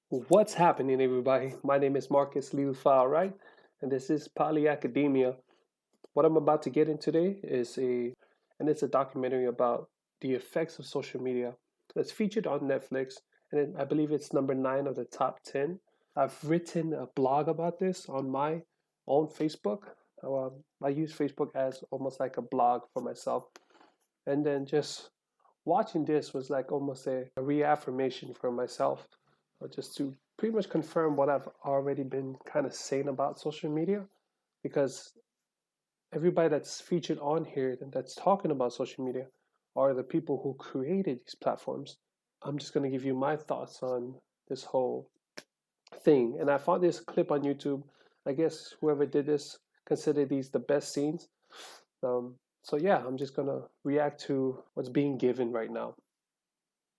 What's happening, everybody? My name is Marcus Liufau-Wright, and this is Poly Academia. What I'm about to get in today it's a documentary about the effects of social media. It's featured on Netflix, and I believe it's number 9 of the top 10. I've written a blog about this on my own Facebook. I use Facebook as almost like a blog for myself, and then just watching this was like almost a reaffirmation for myself, just to pretty much confirm what I've already been kind of saying about social media. Because everybody that's featured on here that's talking about social media are the people who created these platforms. I'm just going to give you my thoughts on this whole thing. And I found this clip on YouTube. I guess whoever did this considered these the best scenes. So yeah, I'm just gonna react to what's being given right now.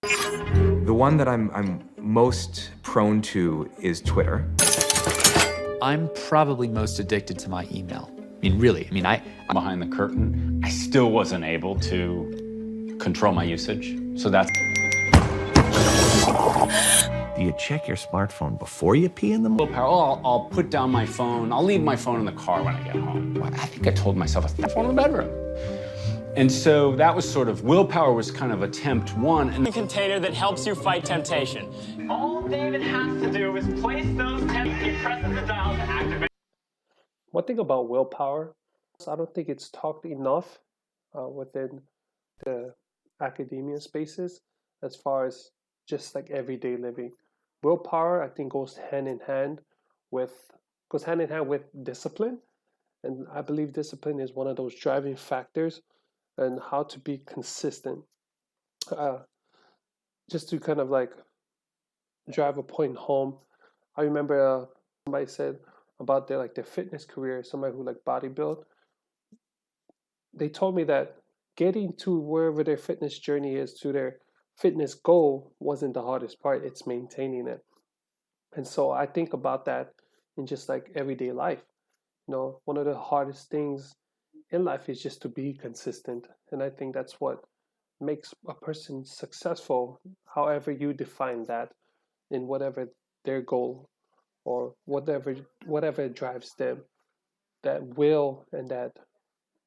The one that I'm most prone to is Twitter. I'm probably most addicted to my email. I'm behind the curtain. I still wasn't able to control my usage. So that's... Do you check your smartphone before you pee in the morning? Willpower. I'll put down my phone. I'll leave my phone in the car when I get home. I think I told myself I put the phone in the bedroom. And so that was sort of, willpower was kind of attempt one. And the container that helps you fight temptation. All David has to do is place those he presses the dial to activate. One thing about willpower, I don't think it's talked enough within the academia spaces as far as just like everyday living. Willpower, I think, goes hand in hand with discipline, and I believe discipline is one of those driving factors and how to be consistent. Just to kind of like drive a point home, I remember somebody said about their fitness career, somebody who like bodybuild. They told me that getting to wherever their fitness journey is, to their fitness goal, wasn't the hardest part. It's maintaining it. And so I think about that in just like everyday life. One of the hardest things in life is just to be consistent. And I think that's what makes a person successful, however you define that, in whatever their goal or whatever drives them. That will and that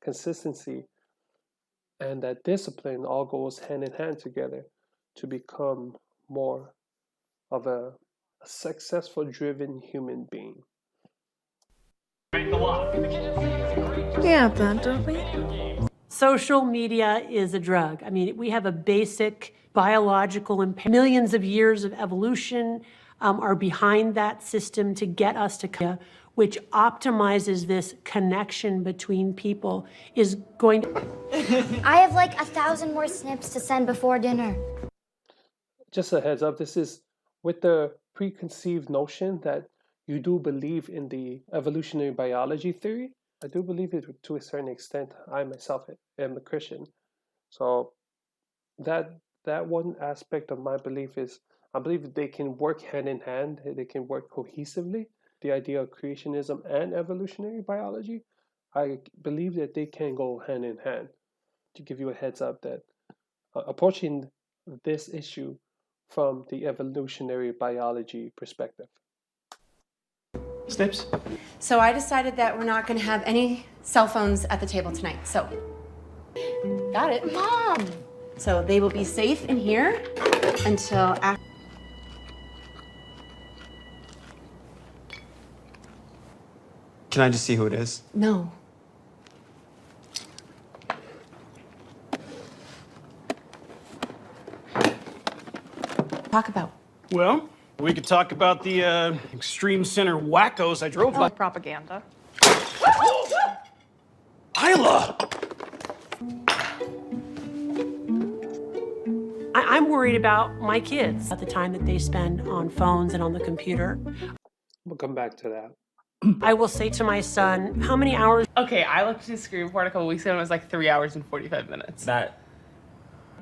consistency and that discipline all goes hand in hand together to become more of a successful, driven human being. Yeah, that don't we? Social media is a drug. I mean, we have a basic biological impairment. Millions of years of evolution are behind that system to get us to, which optimizes this connection between people, is going to... I have like 1,000 more snips to send before dinner. Just a heads up, this is with the preconceived notion that you do believe in the evolutionary biology theory. I do believe it to a certain extent. I myself am a Christian. So that one aspect of my belief is, I believe they can work hand in hand, they can work cohesively. The idea of creationism and evolutionary biology, I believe that they can go hand in hand. To give you a heads up that approaching this issue from the evolutionary biology perspective. Snips? So I decided that we're not going to have any cell phones at the table tonight. So, got it. Mom! So they will be safe in here until after. Can I just see who it is? No. Talk about. Well, we could talk about the extreme center wackos I drove by. Propaganda. Isla! I'm worried about my kids at the time that they spend on phones and on the computer. We'll come back to that. I will say to my son, how many hours? Okay, I looked at his screen report a couple weeks ago and it was like 3 hours and 45 minutes. That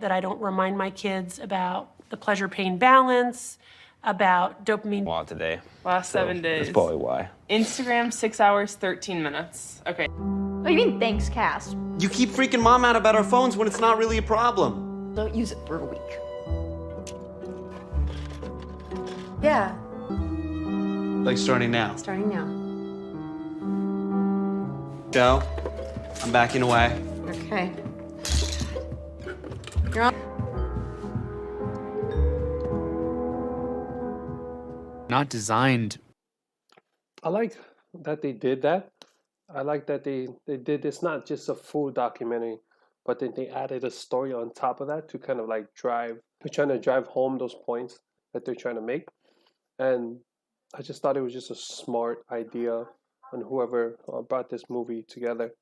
I don't remind my kids about the pleasure-pain balance, about dopamine. Wow, today. Last 7 days. That's probably why. Instagram, 6 hours, 13 minutes. Okay. Oh, you mean thanks, Cass? You keep freaking Mom out about our phones when it's not really a problem. Don't use it for a week. Yeah, Like starting now. Starting now. Go. I'm backing away. Okay. You're on. Not designed. I like that they did that. I like that they did this not just a full documentary, but then they added a story on top of that to kind of like they're trying to drive home those points that they're trying to make. And I just thought it was just a smart idea on whoever brought this movie together.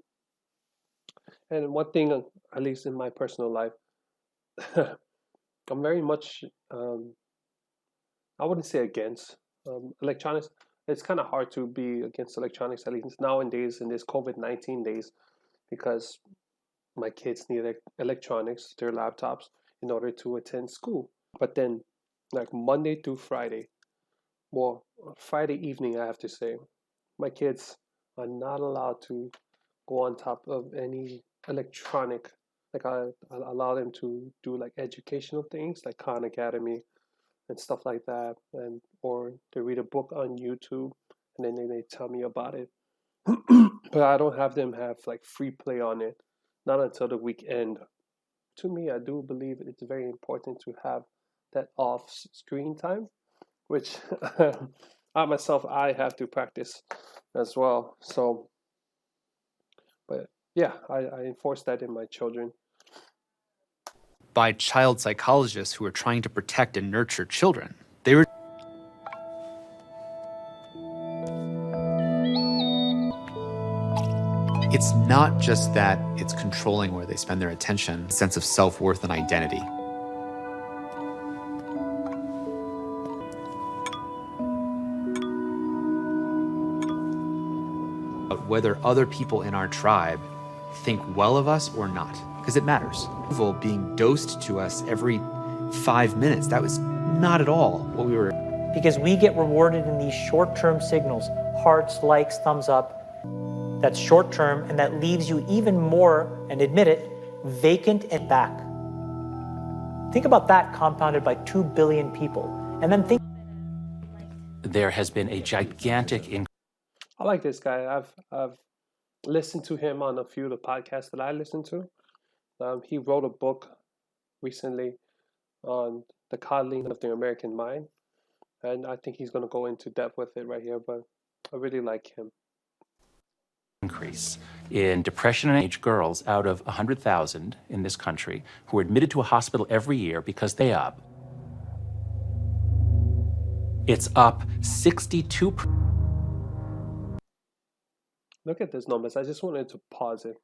And one thing, at least in my personal life, I'm very much, I wouldn't say against electronics. It's kind of hard to be against electronics, at least nowadays in this COVID-19 days, because my kids need electronics, their laptops, in order to attend school. But then, like Monday through Friday, well, Friday evening, I have to say, my kids are not allowed to go on top of any electronic. Like I allow them to do like educational things like Khan Academy and stuff like that, and or they read a book on YouTube and then they tell me about it. But I don't have them have like free play on it, not until the weekend. To me, I do believe it's very important to have that off screen time, which I myself I have to practice as well. So, but yeah, I enforce that in my children. By child psychologists who are trying to protect and nurture children. They were. It's not just that it's controlling where they spend their attention, sense of self-worth and identity. But whether other people in our tribe think well of us or not, because it matters. Evil being dosed to us every 5 minutes, that was not at all what we were. Because we get rewarded in these short-term signals, hearts, likes, thumbs up. That's short-term, and that leaves you even more, and admit it, vacant and back. Think about that compounded by 2 billion people, and then think. There has been a gigantic increase. I like this guy. I've listened to him on a few of the podcasts that I listen to. He wrote a book recently on the coddling of the American mind, and I think he's going to go into depth with it right here, but I really like him. Increase in depression and age girls out of 100,000 in this country who are admitted to a hospital every year because they up. It's up 62%. Look at these numbers. I just wanted to pause it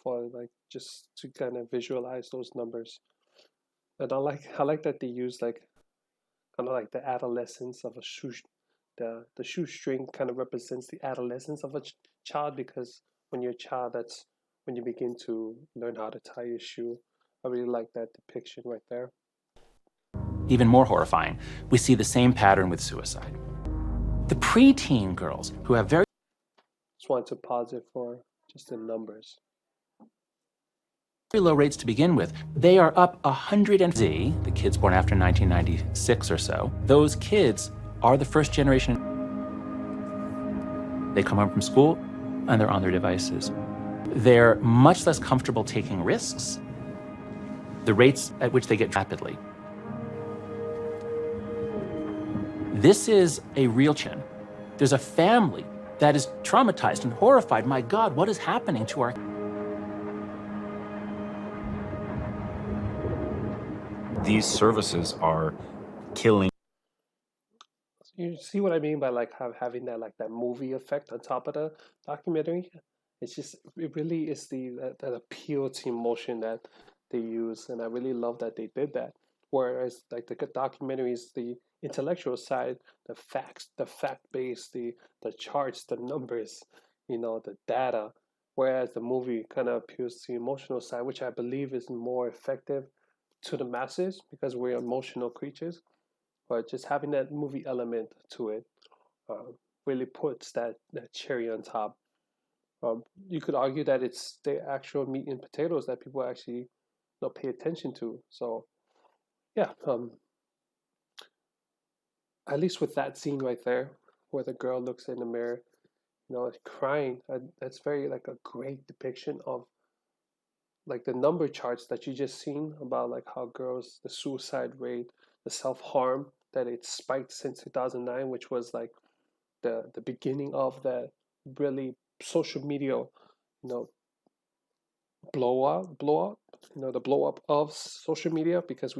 for like just to kind of visualize those numbers. And I like that they use like kind of like the adolescence of a shoe. The shoestring kind of represents the adolescence of a child, because when you're a child, that's when you begin to learn how to tie your shoe. I really like that depiction right there. Even more horrifying, we see the same pattern with suicide. The preteen girls who have very Just wanted to pause it for just the numbers. Very low rates to begin with. They are up 100 and Z, the kids born after 1996 or so. Those kids are the first generation. They come home from school and they're on their devices. They're much less comfortable taking risks. The rates at which they get rapidly. This is a real chin. There's a family that is traumatized and horrified. My God, what is happening to our... These services are killing. You see what I mean by like having that movie effect on top of the documentary? It's just, it really is that appeal to emotion that they use, and I really love that they did that. Whereas like the documentary is the intellectual side, the facts, the fact-based, the charts, the numbers, the data. Whereas the movie kind of appeals to the emotional side, which I believe is more effective to the masses because we're emotional creatures. But just having that movie element to it really puts that cherry on top. You could argue that it's the actual meat and potatoes that people actually pay attention to. So, yeah, at least with that scene right there, where the girl looks in the mirror, crying, that's very like a great depiction of like the number charts that you just seen about like how girls, the suicide rate, the self-harm, that it spiked since 2009, which was like the beginning of that really social media, blow up, the blow up of social media, because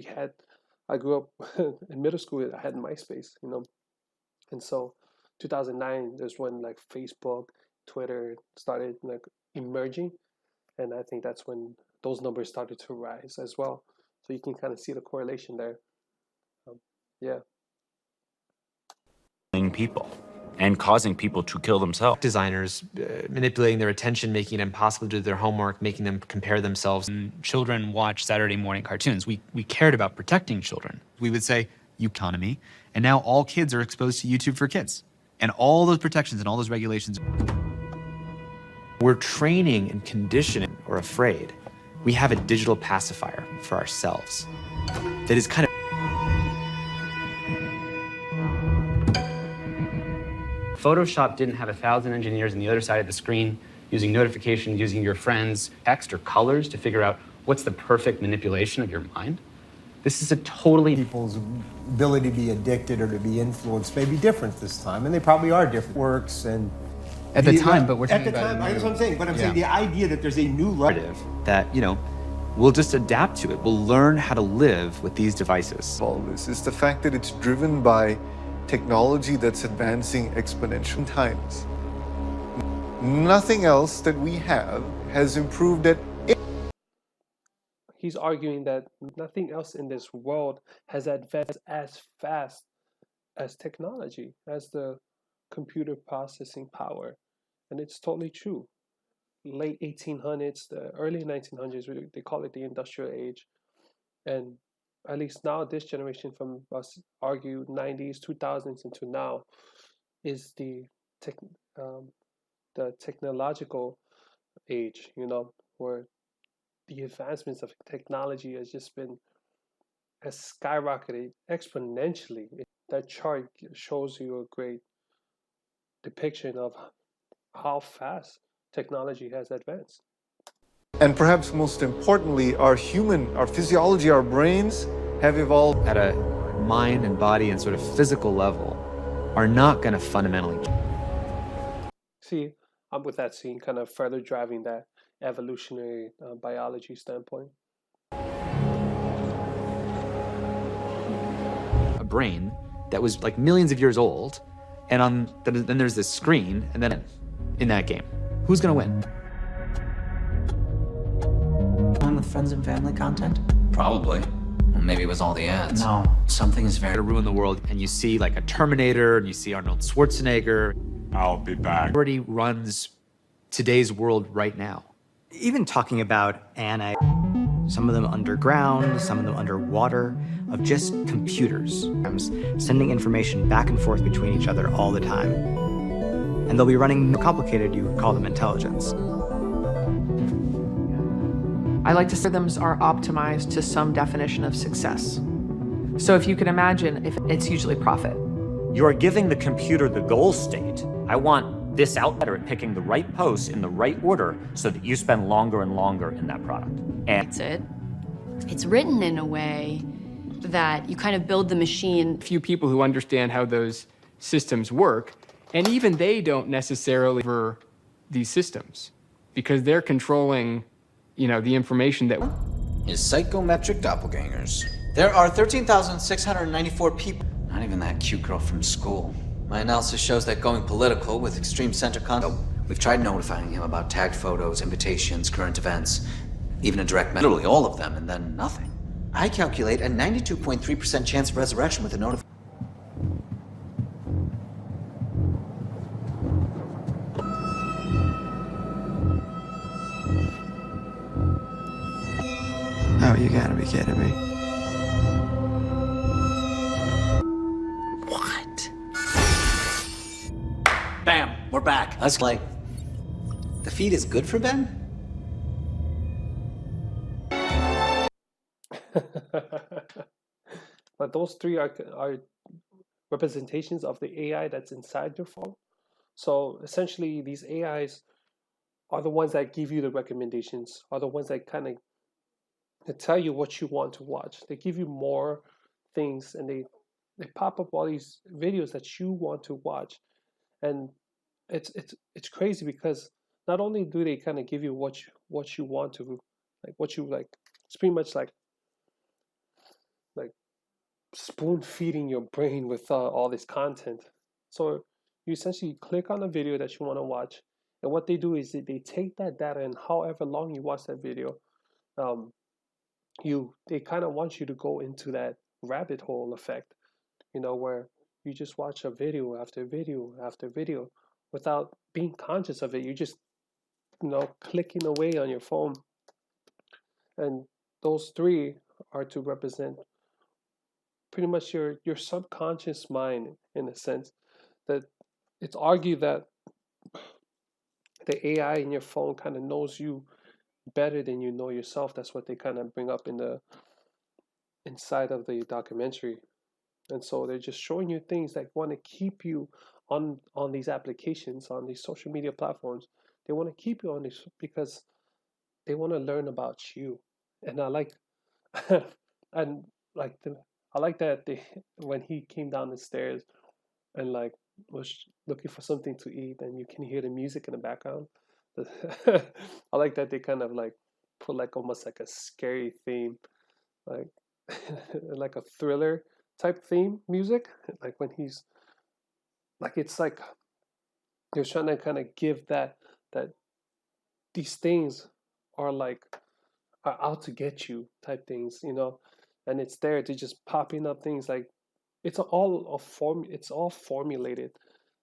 I grew up in middle school, I had MySpace, and so 2009 is when like Facebook, Twitter started like emerging, and I think that's when those numbers started to rise as well. So you can kind of see the correlation there. Yeah. People and causing people to kill themselves. Designers manipulating their attention, making it impossible to do their homework, making them compare themselves. Children watch Saturday morning cartoons. We cared about protecting children. We would say, economy, and now all kids are exposed to YouTube for Kids. And all those protections and all those regulations. We're training and conditioning or afraid. We have a digital pacifier for ourselves that is kind of Photoshop didn't have 1,000 engineers on the other side of the screen using notifications, using your friend's text or colors to figure out what's the perfect manipulation of your mind. This is a totally... People's ability to be addicted or to be influenced may be different this time, and they probably are different. Works and... At the time, but we're talking about... At the time, that's what I'm saying, but I'm saying the idea that there's a new... narrative that, we'll just adapt to it. We'll learn how to live with these devices. All this is the fact that it's driven by technology that's advancing exponential times. Nothing else that we have has improved at. He's arguing that nothing else in this world has advanced as fast as technology, as the computer processing power. And it's totally true. Late 1800s, the early 1900s, they call it the industrial age. And at least now, this generation from us argue 90s, 2000s into now is the technological age, where the advancements of technology has skyrocketed exponentially. That chart shows you a great depiction of how fast technology has advanced. And perhaps most importantly, our physiology, our brains have evolved at a mind and body and sort of physical level are not going to fundamentally change. See, I'm with that scene kind of further driving that evolutionary biology standpoint. A brain that was like millions of years old, and then there's this screen, and then in that game, who's going to win? With friends and family content? Probably. Well, maybe it was all the ads. No, something is very... To ruin the world, and you see like a Terminator, and you see Arnold Schwarzenegger. I'll be back. Already runs today's world right now. Even talking about some of them underground, some of them underwater, of just computers, sending information back and forth between each other all the time. And they'll be running complicated, you would call them intelligence. I like to say algorithms are optimized to some definition of success. So if you can imagine, if it's usually profit. You're giving the computer the goal state. I want this out better at picking the right posts in the right order so that you spend longer and longer in that product. And it's written in a way that you kind of build the machine. Few people who understand how those systems work, and even they don't necessarily over these systems because they're controlling the information that is psychometric doppelgangers. There are 13,694 people. Not even that cute girl from school. My analysis shows that going political with extreme center content. We've tried notifying him about tagged photos, invitations, current events, even a direct message. Literally all of them, and then nothing. I calculate a 92.3% chance of resurrection with a notification. Oh, you gotta be kidding me. What? Bam, we're back. That's like, the feed is good for Ben? But those three are representations of the AI that's inside your phone. So essentially, these AIs are the ones that give you the recommendations, are the ones that kind of tell you what you want to watch. They give you more things, and they pop up all these videos that you want to watch. And it's crazy because not only do they kind of give you what you want to, like what you like, it's pretty much like spoon feeding your brain with all this content. So you essentially click on a video that you want to watch, and what they do is they take that data, and however long you watch that video, they kind of want you to go into that rabbit hole effect, where you just watch a video after video after video without being conscious of it. You just clicking away on your phone. And those three are to represent pretty much your subconscious mind, in a sense that it's argued that the AI in your phone kind of knows you better than you know yourself. That's what they kind of bring up in the inside of the documentary. And so they're just showing you things that want to keep you on these applications, on these social media platforms. They want to keep you on this because they want to learn about you. And I like and like I like that when he came down the stairs and like was looking for something to eat, and you can hear the music in the background. I like that they kind of like put like almost like a scary theme, like like a thriller type theme music, like when he's like, it's like they're trying to kind of give that these things are like are out to get you type things, and it's there to just popping up things like it's all formulated.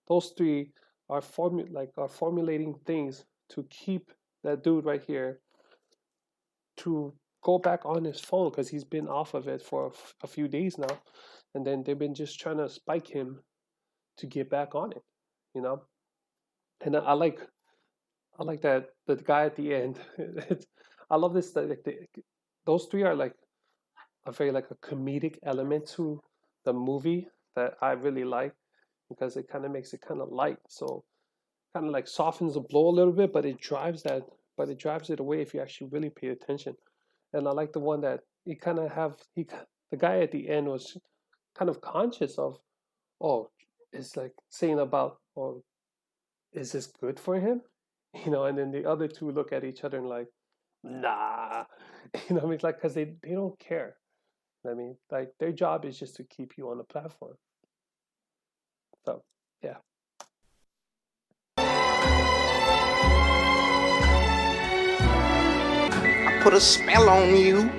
Those three are formulating things to keep that dude right here to go back on his phone, because he's been off of it for a few days now, and then they've been just trying to spike him to get back on it, And I like that the guy at the end. I love this. Those three are like a very like a comedic element to the movie that I really like, because it kind of makes it kind of light, so kind of like softens the blow a little bit, but it drives it away if you actually really pay attention. And I like the one that the guy at the end was kind of conscious of, it's like saying about, is this good for him? And then the other two look at each other and like, nah, I mean, like, because they don't care. I mean, like, their job is just to keep you on the platform. So, yeah. I put a spell on you.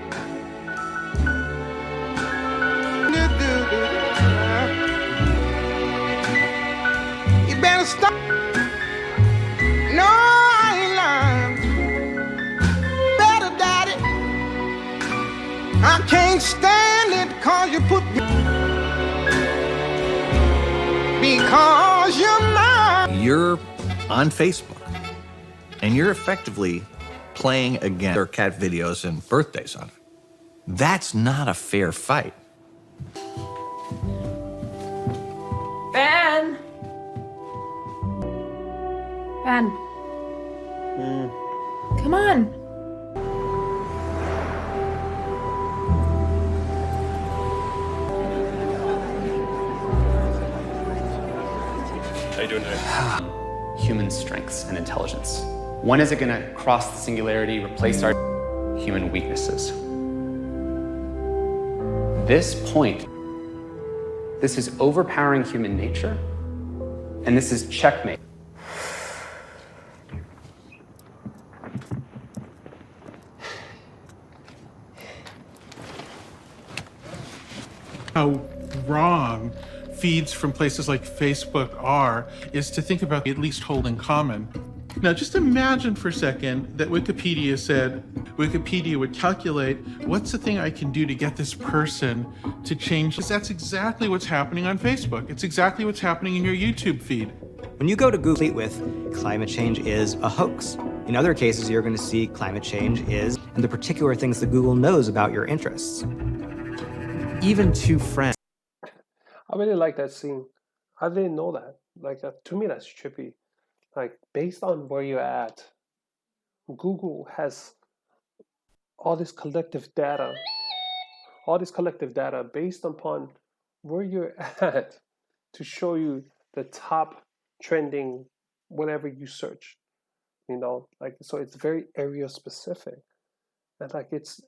You better stop. No, I ain't lying. Better, daddy. I can't stand it because you put me. Because you're mine. You're on Facebook, and you're effectively playing against their cat videos and birthdays on it. That's not a fair fight. Ben! Ben. Come on. How you doing today? Human strengths and intelligence. When is it going to cross the singularity, replace our human weaknesses? This point, this is overpowering human nature, and this is checkmate. How wrong feeds from places like Facebook are is to think about at least hold in common. Now, just imagine for a second that Wikipedia said, Wikipedia would calculate, what's the thing I can do to get this person to change? That's exactly what's happening on Facebook. It's exactly what's happening in your YouTube feed. When you go to Google with climate change is a hoax. In other cases, you're going to see climate change is, and the particular things that Google knows about your interests. Even two friends. I really like that scene. I didn't know that. Like to me, that's trippy. Like based on where you're at, Google has all this collective data, based upon where you're at to show you the top trending whatever you search. Like so it's very area specific. And like it's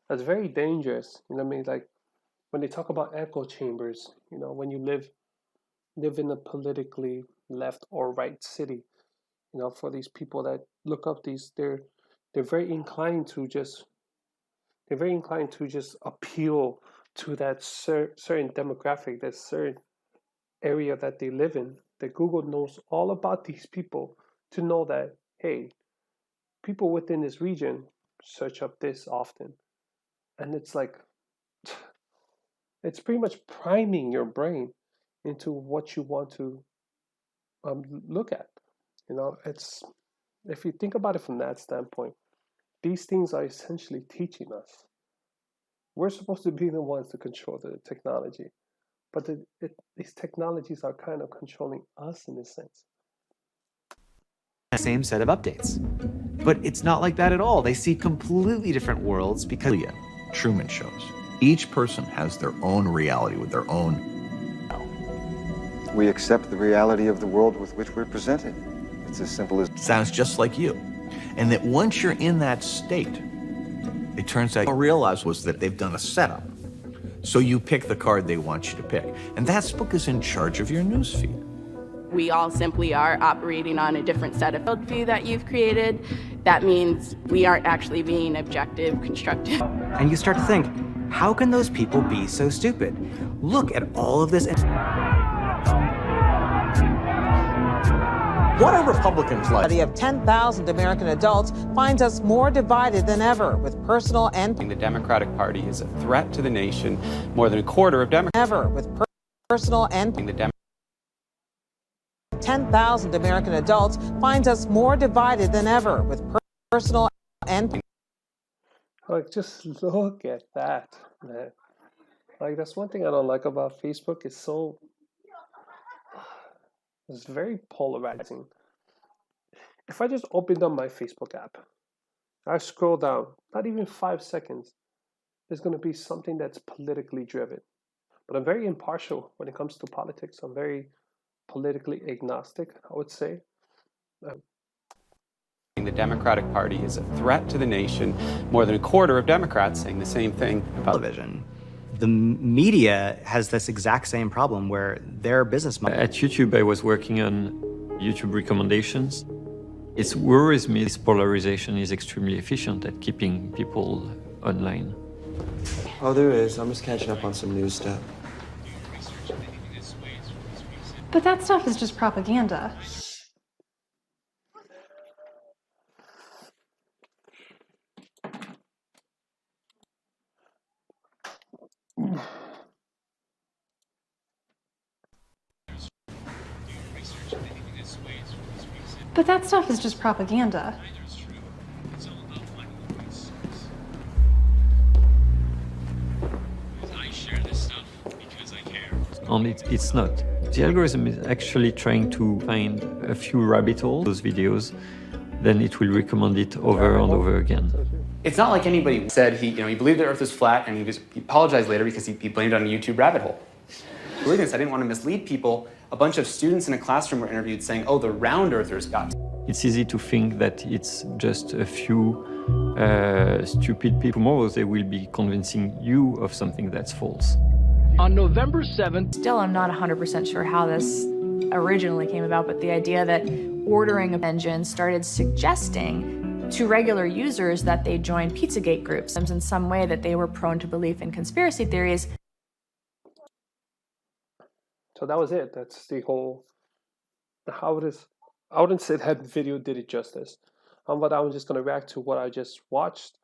that's very dangerous. You know what I mean? Like when they talk about echo chambers, when you live in a politically left or right city, for these people that look up these, they're very inclined to just appeal to that certain demographic, that certain area that they live in. That Google knows all about these people to know that, hey, people within this region search up this often, and it's like it's pretty much priming your brain into what you want to look at. It's if you think about it from that standpoint, these things are essentially teaching us. We're supposed to be the ones to control the technology, but these technologies are kind of controlling us in a sense. Same set of updates. But it's not like that at all. They see completely different worlds because Truman shows. Each person has their own reality with their own. We accept the reality of the world with which we're presented. It's as simple as... Sounds just like you. And that once you're in that state, it turns out what I realized was that they've done a setup. So you pick the card they want you to pick. And that book is in charge of your newsfeed. We all simply are operating on a different set of worldview that you've created. That means we aren't actually being objective, constructive. And you start to think, how can those people be so stupid? Look at all of this. What are Republicans like? A study of 10,000 American adults finds us more divided than ever, with personal and... The Democratic Party is a threat to the nation. More than a quarter of Democrats... Ever, with personal and... The 10,000 American adults finds us more divided than ever, with personal and... Like, just look at that, man. Like, that's one thing I don't like about Facebook. It's very polarizing. If I just opened up my Facebook app, I scroll down, not even 5 seconds, there's going to be something that's politically driven. But I'm very impartial when it comes to politics. I'm very politically agnostic, I would say. The Democratic Party is a threat to the nation. More than a quarter of Democrats saying the same thing about television. The media has this exact same problem where their business model... At YouTube, I was working on YouTube recommendations. It worries me this polarization is extremely efficient at keeping people online. Oh, there is. I'm just catching up on some news stuff. But that stuff is just propaganda. But that stuff is just propaganda. And it's not. The algorithm is actually trying to find a few rabbit holes, those videos, then it will recommend it over and over again. It's not like anybody said he believed the Earth was flat, and he apologized later because he blamed it on a YouTube rabbit hole. Believe this, I didn't want to mislead people. A bunch of students in a classroom were interviewed saying, "Oh, the round earthers got." It's easy to think that it's just a few stupid people. Tomorrow they will be convincing you of something that's false. On November 7th... Still, I'm not 100% sure how this originally came about, but the idea that ordering an engine started suggesting to regular users that they join Pizzagate groups in some way, that they were prone to belief in conspiracy theories. So that was it. That's the whole... How it is... I wouldn't say that video did it justice. But I'm just going to react to what I just watched.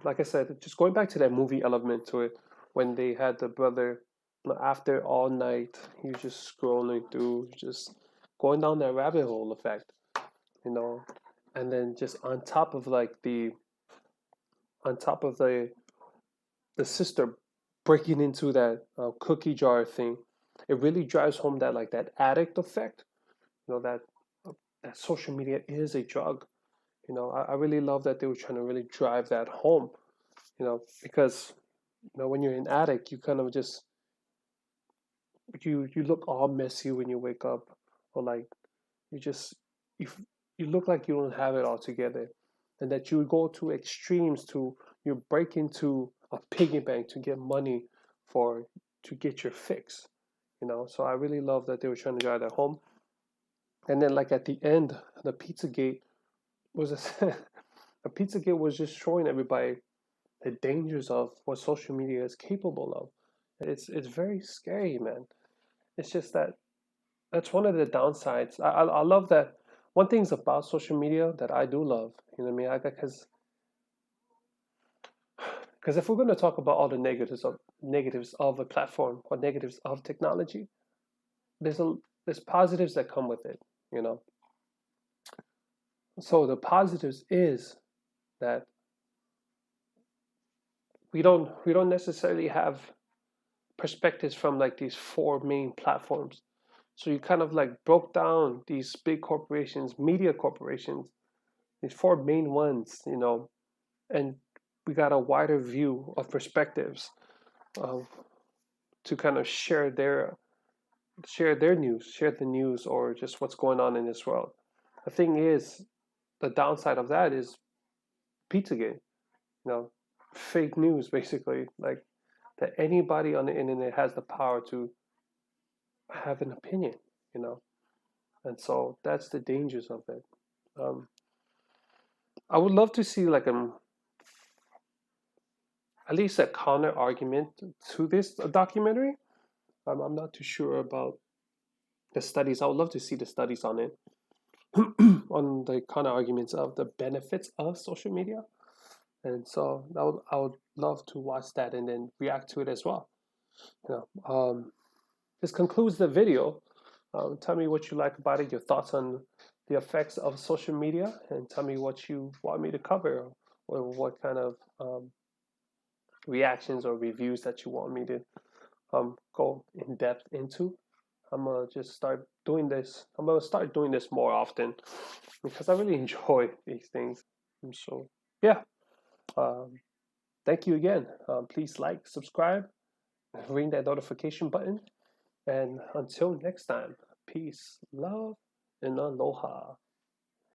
Like I said, just going back to that movie element to it, when they had the brother, after all night, he was just scrolling through, just going down that rabbit hole effect, and then just on top of the sister breaking into that cookie jar thing, it really drives home that like that addict effect. That that social media is a drug. I really love that they were trying to really drive that home. Because when you're an addict, you kind of just you look all messy when you wake up, or like you just you you look like you don't have it all together, and that you go to extremes to you break into a piggy bank to get money to get your fix. So I really love that they were trying to drive that home. And then like at the end, the Pizzagate was a Pizzagate was just showing everybody the dangers of what social media is capable of. It's very scary, man. It's just that's one of the downsides. I love that. One thing's about social media that I do love. You know what I mean? Because if we're going to talk about all the negatives of a platform or negatives of technology, there's positives that come with it. So the positives is that we don't necessarily have perspectives from like these four main platforms. So you kind of like broke down these big corporations, media corporations, these four main ones, and we got a wider view of perspectives to kind of share the news, or just what's going on in this world. The thing is, the downside of that is Pizzagate, fake news, basically, like that anybody on the internet has the power to have an opinion, and so that's the dangers of it. I would love to see like at least a counter argument to this documentary. I'm not too sure about the studies. I would love to see the studies on it, on the counter arguments of the benefits of social media. And so I would love to watch that and then react to it as well. This concludes the video. Tell me what you like about it, your thoughts on the effects of social media, and tell me what you want me to cover, or what kind of reactions or reviews that you want me to go in depth into. I'm gonna just start doing this. I'm gonna start doing this more often because I really enjoy these things. And so yeah, thank you again. Please like, subscribe, ring that notification button, and until next time, peace, love, and aloha.